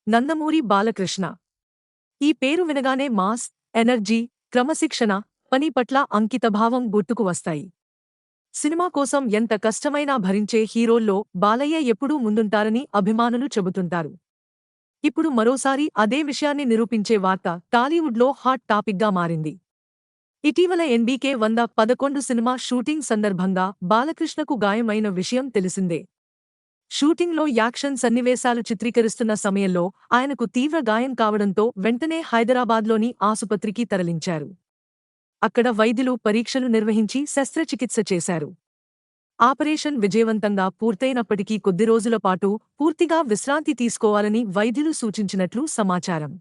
నందమూరి బాలకృష్ణ. ఈ పేరు వినగానే మాస్, ఎనర్జీ, క్రమశిక్షణ, పని పట్ల అంకితభావం గుర్తుకు వస్తాయి. సినిమా కోసం ఎంత కష్టమైనా భరించే హీరోల్లో బాలయ్య ఎప్పుడూ ముందుంటారని అభిమానులు చెబుతుంటారు. ఇప్పుడు మరోసారి అదే విషయాన్ని నిరూపించే వార్త టాలీవుడ్లో హాట్ టాపిక్గా మారింది. ఇటీవల ఎన్బీకే 111 సినిమా షూటింగ్ సందర్భంగా బాలకృష్ణకు గాయమైన విషయం తెలిసిందే. షూటింగ్లో యాక్షన్ సన్నివేశాలు చిత్రీకరిస్తున్న సమయంలో ఆయనకు తీవ్ర గాయం కావడంతో వెంటనే హైదరాబాద్లోని ఆసుపత్రికి తరలించారు. అక్కడ వైద్యులు పరీక్షలు నిర్వహించి శస్త్రచికిత్స చేశారు. ఆపరేషన్ విజయవంతంగా పూర్తయినప్పటికీ కొద్ది రోజుల పాటు పూర్తిగా విశ్రాంతి తీసుకోవాలని వైద్యులు సూచించినట్లు సమాచారం.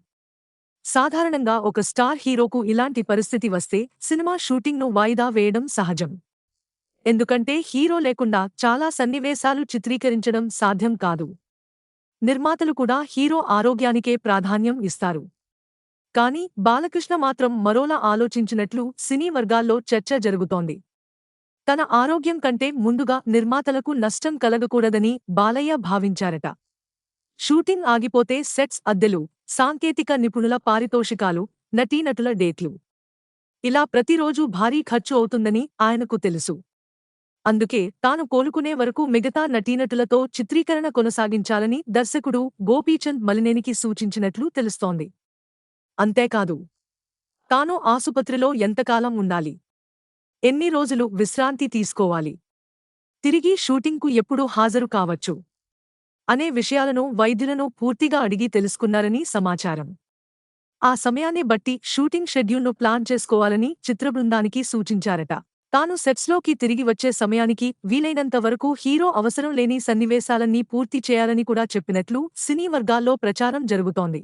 సాధారణంగా ఒక స్టార్ హీరోకు ఇలాంటి పరిస్థితి వస్తే సినిమా షూటింగ్ను వాయిదా వేయడం సహజం. ఎందుకంటే హీరో లేకుండా చాలా సన్నివేశాలు చిత్రీకరించడం సాధ్యం కాదు. నిర్మాతలు కూడా హీరో ఆరోగ్యానికే ప్రాధాన్యం ఇస్తారు. కానీ బాలకృష్ణ మాత్రం మరోలా ఆలోచించినట్లు సినీ వర్గాల్లో చర్చ జరుగుతోంది. తన ఆరోగ్యం కంటే ముందుగా నిర్మాతలకు నష్టం కలగకూడదని బాలయ్య భావించారట. షూటింగ్ ఆగిపోతే సెట్స్ అద్దెలు, సాంకేతిక నిపుణుల పారితోషికాలు, నటీనటుల డేట్లు, ఇలా ప్రతిరోజూ భారీ ఖర్చు అవుతుందని ఆయనకు తెలుసు. అందుకే తాను కోలుకునే వరకు మిగతా నటీనటులతో చిత్రీకరణ కొనసాగించాలని దర్శకుడు గోపీచంద్ మలినేనికి సూచించినట్లు తెలుస్తోంది. అంతేకాదు, తాను ఆసుపత్రిలో ఎంతకాలం ఉండాలి, ఎన్ని రోజులు విశ్రాంతి తీసుకోవాలి, తిరిగి షూటింగ్కు ఎప్పుడు హాజరు కావచ్చు అనే విషయాలను వైద్యులను పూర్తిగా అడిగి తెలుసుకున్నారని సమాచారం. ఆ సమయాన్ని బట్టి షూటింగ్ షెడ్యూల్ను ప్లాన్ చేసుకోవాలని చిత్రబృందానికి సూచించారట. తాను సెట్స్లోకి తిరిగి వచ్చే సమయానికి వీలైనంత వరకు హీరో అవసరం లేని సన్నివేశాలన్నీ పూర్తి చేయాలని కూడా చెప్పినట్లు సినీ వర్గాల్లో ప్రచారం జరుగుతోంది.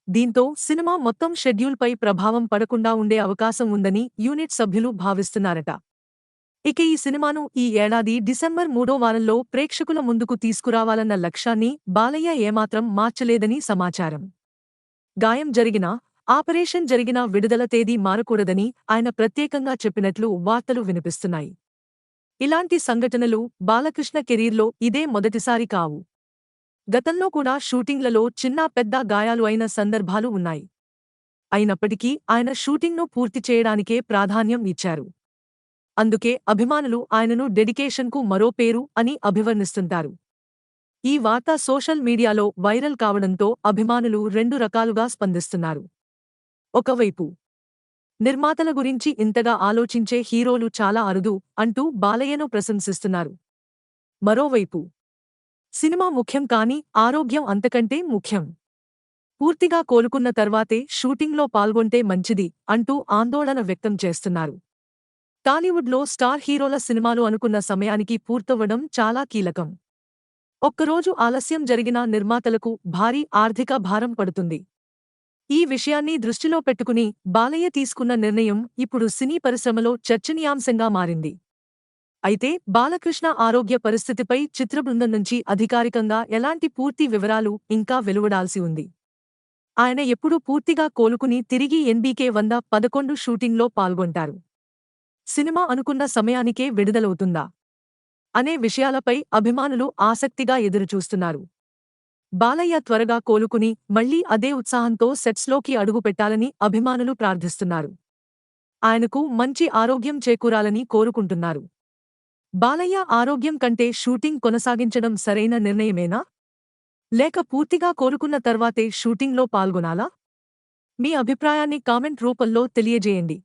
దీంతో సినిమా మొత్తం షెడ్యూల్పై ప్రభావం పడకుండా ఉండే అవకాశం ఉందని యూనిట్ సభ్యులు భావిస్తున్నారట. ఇక ఈ సినిమాను ఈ ఏడాది డిసెంబర్ 3వ వారంలో ప్రేక్షకుల ముందుకు తీసుకురావాలన్న లక్ష్యాన్ని బాలయ్య ఏమాత్రం మార్చలేదని సమాచారం. గాయం జరిగినా, ఆపరేషన్ జరిగినా విడుదల తేదీ మారకూడదని ఆయన ప్రత్యేకంగా చెప్పినట్లు వార్తలు వినిపిస్తున్నాయి. ఇలాంటి సంఘటనలు బాలకృష్ణ కెరీర్లో ఇదే మొదటిసారి కావు. గతంలో కూడా షూటింగ్లలో చిన్నా పెద్ద గాయాలు అయిన సందర్భాలు ఉన్నాయి. అయినప్పటికీ ఆయన షూటింగ్ను పూర్తి చేయడానికే ప్రాధాన్యం ఇచ్చారు. అందుకే అభిమానులు ఆయనను డెడికేషన్కు మరో పేరు అని అభివర్ణిస్తుంటారు. ఈ వార్త సోషల్ మీడియాలో వైరల్ కావడంతో అభిమానులు రెండు రకాలుగా స్పందిస్తున్నారు. ఒకవైపు నిర్మాతల గురించి ఇంతగా ఆలోచించే హీరోలు చాలా అరుదు అంటూ బాలయ్యను ప్రశంసిస్తున్నారు. మరోవైపు సినిమా ముఖ్యం కానీ ఆరోగ్యం అంతకంటే ముఖ్యం, పూర్తిగా కోలుకున్న తర్వాతే షూటింగ్లో పాల్గొంటే మంచిది అంటూ ఆందోళన వ్యక్తం చేస్తున్నారు. టాలీవుడ్లో స్టార్ హీరోల సినిమాలు అనుకున్న సమయానికి పూర్తవ్వడం చాలా కీలకం. ఒక్కరోజు ఆలస్యం జరిగినా నిర్మాతలకు భారీ ఆర్థిక భారం పడుతుంది. ఈ విషయాన్ని దృష్టిలో పెట్టుకుని బాలయ్య తీసుకున్న నిర్ణయం ఇప్పుడు సినీ పరిశ్రమలో చర్చనీయాంశంగా మారింది. అయితే బాలకృష్ణ ఆరోగ్య పరిస్థితిపై చిత్రబృందం నుంచి అధికారికంగా ఎలాంటి పూర్తి వివరాలు ఇంకా వెలువడాల్సి ఉంది. ఆయన ఎప్పుడు పూర్తిగా కోలుకుని తిరిగి ఎన్బీకే 111 షూటింగ్లో పాల్గొంటారు, సినిమా అనుకున్న సమయానికే విడుదలవుతుందా అనే విషయాలపై అభిమానులు ఆసక్తిగా ఎదురుచూస్తున్నారు. బాలయ్య త్వరగా కోలుకుని మళ్లీ అదే ఉత్సాహంతో సెట్స్లోకి అడుగుపెట్టాలని అభిమానులు ప్రార్థిస్తున్నారు. ఆయనకు మంచి ఆరోగ్యం చేకూరాలని కోరుకుంటున్నారు. బాలయ్య ఆరోగ్యం కంటే షూటింగ్ కొనసాగించడం సరైన నిర్ణయమేనా, లేక పూర్తిగా కోలుకున్న తర్వాతే షూటింగ్లో పాల్గొనాలా? మీ అభిప్రాయాన్ని కామెంట్ రూపంలో తెలియజేయండి.